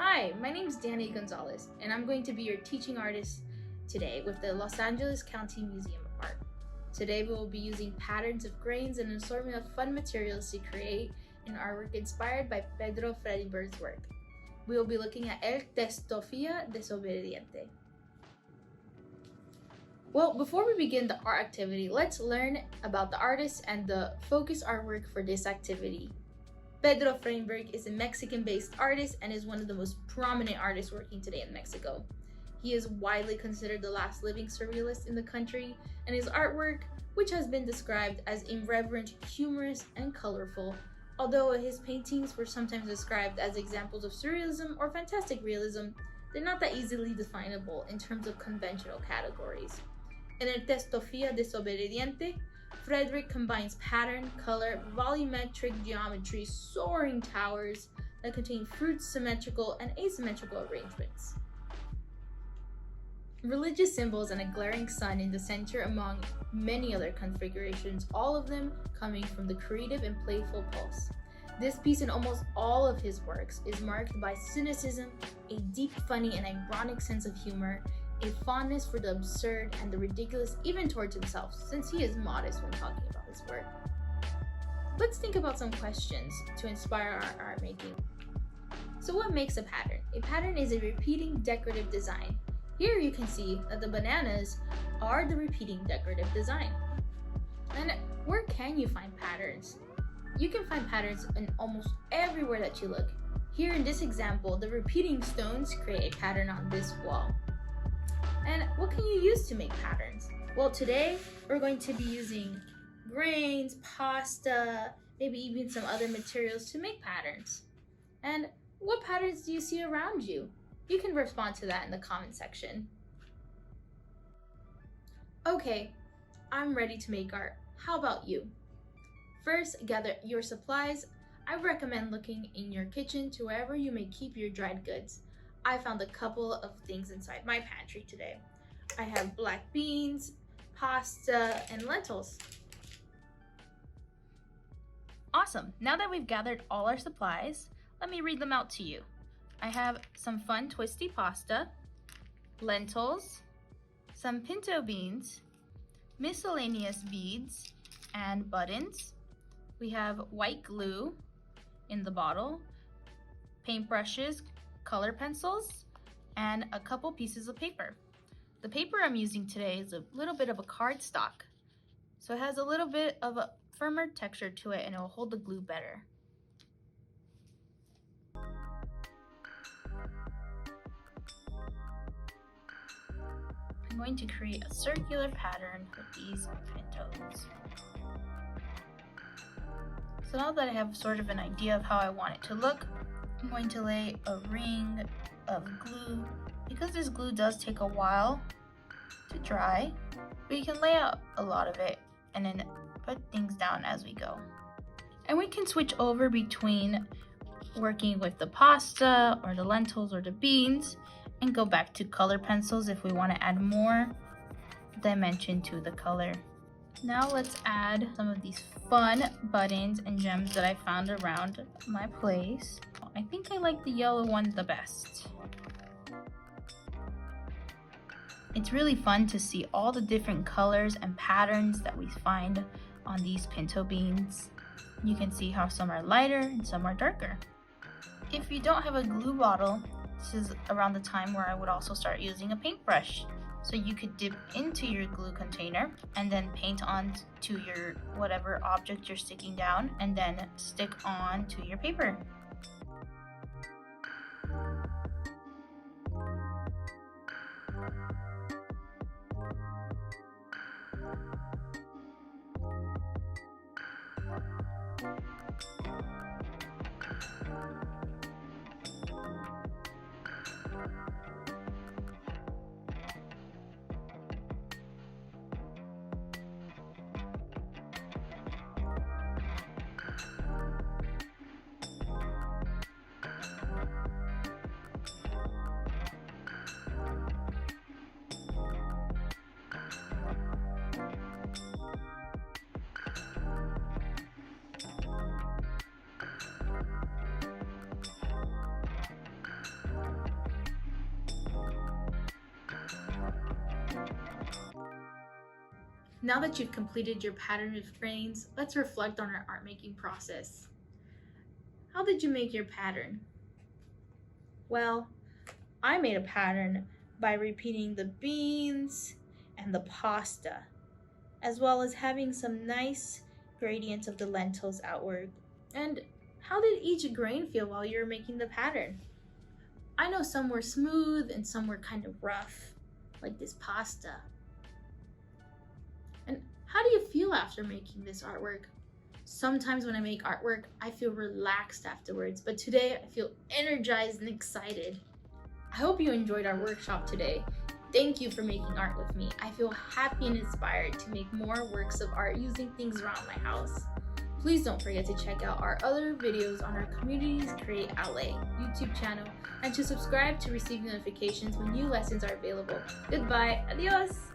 Hi, my name is Danny Gonzalez, and I'm going to be your teaching artist today with the Los Angeles County Museum of Art. Today we will be using patterns of grains and an assortment of fun materials to create an artwork inspired by Pedro Friedeberg's work. We will be looking at El Teosofista desobediente. Well, before we begin the art activity, let's learn about the artist and the focus artwork for this activity. Pedro Friedeberg is a Mexican-based artist and is one of the most prominent artists working today in Mexico. He is widely considered the last living surrealist in the country, and his artwork, which has been described as irreverent, humorous, and colorful, although his paintings were sometimes described as examples of surrealism or fantastic realism, they're not that easily definable in terms of conventional categories. In El Teosofista desobediente, Friedeberg combines pattern, color, volumetric geometry, soaring towers that contain fruits, symmetrical and asymmetrical arrangements, religious symbols, and a glaring sun in the center among many other configurations, all of them coming from the creative and playful pulse. This piece and almost all of his works is marked by cynicism, a deep, funny, and ironic sense of humor, a fondness for the absurd and the ridiculous even towards himself, since he is modest when talking about his work. Let's think about some questions to inspire our art making. So what makes a pattern? A pattern is a repeating decorative design. Here you can see that the bananas are the repeating decorative design. And where can you find patterns? You can find patterns in almost everywhere that you look. Here in this example, the repeating stones create a pattern on this wall. And what can you use to make patterns? Well, today we're going to be using grains, pasta, maybe even some other materials to make patterns. And what patterns do you see around you? You can respond to that in the comment section. Okay, I'm ready to make art. How about you? First, gather your supplies. I recommend looking in your kitchen to wherever you may keep your dried goods. I found a couple of things inside my pantry today. I have black beans, pasta, and lentils. Awesome! Now that we've gathered all our supplies, let me read them out to you. I have some fun twisty pasta, lentils, some pinto beans, miscellaneous beads and buttons. We have white glue in the bottle, paintbrushes, color pencils, and a couple pieces of paper. The paper I'm using today is a little bit of a cardstock, so it has a little bit of a firmer texture to it and it will hold the glue better. I'm going to create a circular pattern with these pintos. So now that I have sort of an idea of how I want it to look, I'm going to lay a ring of glue. Because this glue does take a while to dry, we can lay out a lot of it and then put things down as we go. And we can switch over between working with the pasta or the lentils or the beans and go back to color pencils if we want to add more dimension to the color. Now let's add some of these fun buttons and gems that I found around my place. I think I like the yellow one the best. It's really fun to see all the different colors and patterns that we find on these pinto beans. You can see how some are lighter and some are darker. If you don't have a glue bottle, this is around the time where I would also start using a paintbrush. So you could dip into your glue container and then paint on to your whatever object you're sticking down and then stick on to your paper. Now that you've completed your pattern with grains, let's reflect on our art making process. How did you make your pattern? Well, I made a pattern by repeating the beans and the pasta, as well as having some nice gradients of the lentils outward. And how did each grain feel while you were making the pattern? I know some were smooth and some were kind of rough, like this pasta. And how do you feel after making this artwork? Sometimes when I make artwork, I feel relaxed afterwards, but today I feel energized and excited. I hope you enjoyed our workshop today. Thank you for making art with me. I feel happy and inspired to make more works of art using things around my house. Please don't forget to check out our other videos on our Communities Create LA YouTube channel and to subscribe to receive notifications when new lessons are available. Goodbye, adios!